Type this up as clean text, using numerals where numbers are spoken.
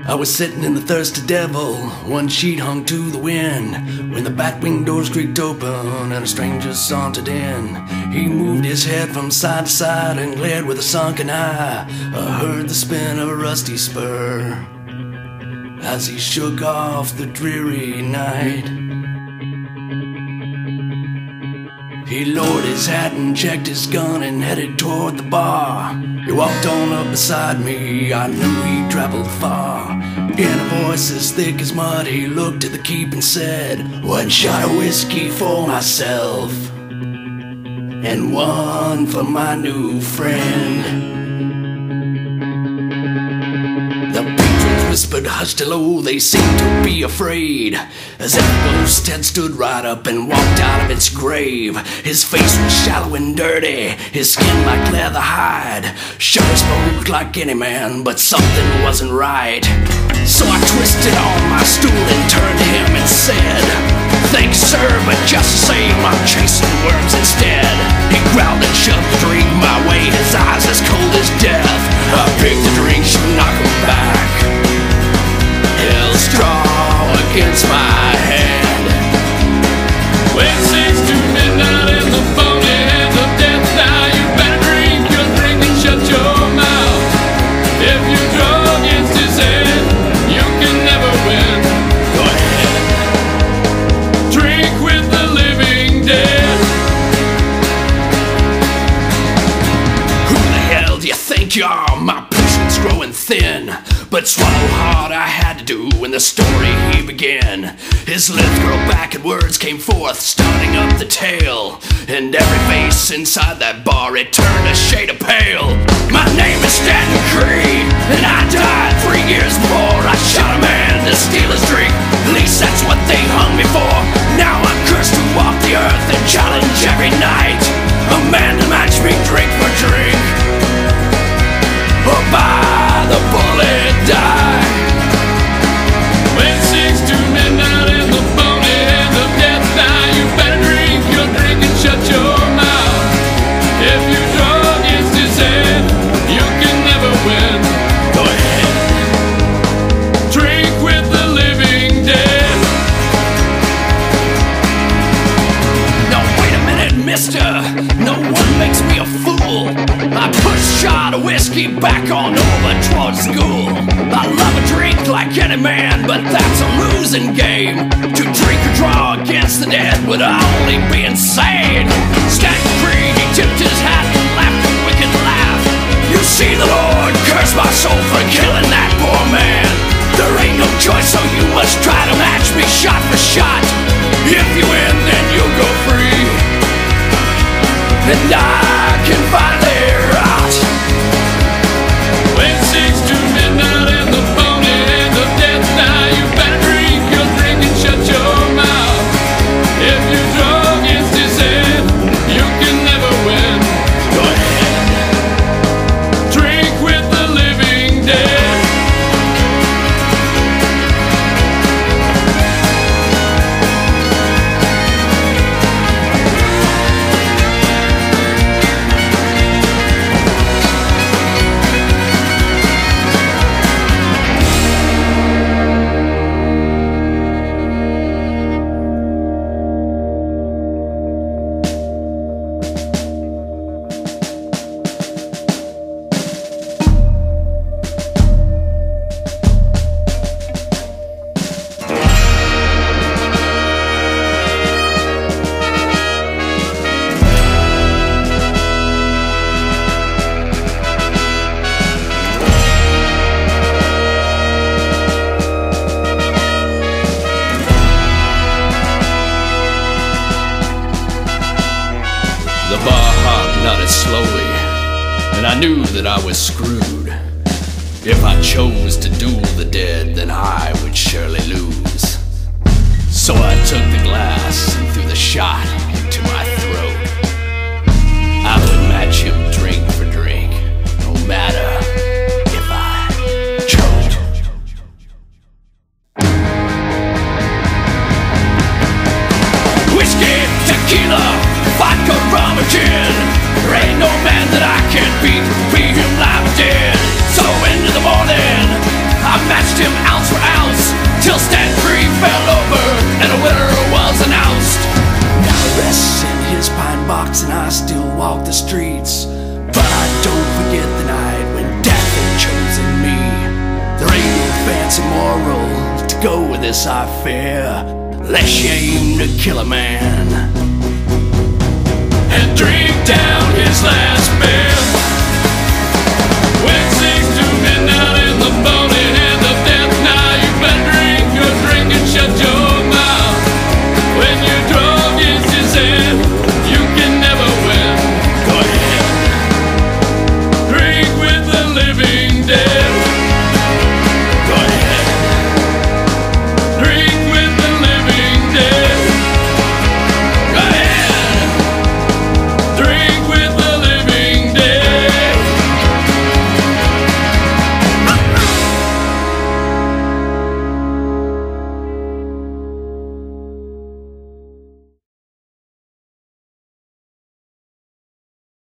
I was sitting in the thirsty devil, one sheet hung to the wind, when the bat-wing doors creaked open and a stranger sauntered in. He moved his head from side to side and glared with a sunken eye. I heard the spin of a rusty spur as he shook off the dreary night. He lowered his hat and checked his gun and headed toward the bar. He walked on up beside me, I knew he'd traveled far. In a voice as thick as mud, he looked at the keep and said, "One shot of whiskey for myself, and one for my new friend." The patrons whispered hushed hello, they seemed to be afraid, as if a ghost had stood right up and walked out of its grave. His face was shallow and dirty, his skin like leather hide. Sure spoke like any man, but something wasn't right. So I twisted on my stool and turned to him and said, "Thanks sir, but just the same, I'm chasing worms instead." He growled and shoved the drink my way, his eyes as cold as death. I picked the drink, should knock him back, held straw against my hand. When 6 to midnight in the phony hands of death, now you better drink your drink and shut your mouth. If you draw against his head, you can never win. Go ahead. Drink with the living dead. Who the hell do you think you are? My patience growing thin, but swallow hard I had to do when the story he began. His lips curled back and words came forth, starting up the tale. And every face inside that bar, it turned a shade of pale. My name is Stanton Creed, and I died 3 years before I shot a man to steal his drink. At least that's what they hung me for. Now I'm cursed to walk the earth and challenge every night a man to match me drink for drink, or by the bullet die. When 6 to midnight in the phony hands of death, now you better drink your drink and shut your mouth. If you draw against his head, you can never win. Go ahead. Drink with the living dead. No, wait a minute, mister, no one makes me a fool. I push a shot of whiskey back on over towards school. I love a drink like any man, but that's a losing game. To drink or draw against the dead would only be insane. Stanton Creed, he tipped his hat and laughed a wicked laugh. You see, the Lord curse my soul for killing that poor man. There ain't no choice, so you must try to match me shot for shot. If you win, then you'll go free, and I can finally rot. When 6 to midnight in the phony hands of death, now you better drink your drink and shut your mouth. If you draw against his head, you can never win. Go ahead. Drink with the living dead. The bar hog nodded slowly, and I knew that I was screwed. If I chose to duel the dead, then I would surely lose. So I took the glass and threw the shot into my throat. I would match him drink for drink, no matter if I choked. Whiskey, tequila, vodka, rum, or gin. There ain't no man that I can't beat, be him live or dead. So into the morning, I matched him go with this, I fear, lest you aim to kill a man and drink down his last beer. When 6 to midnight in the boat.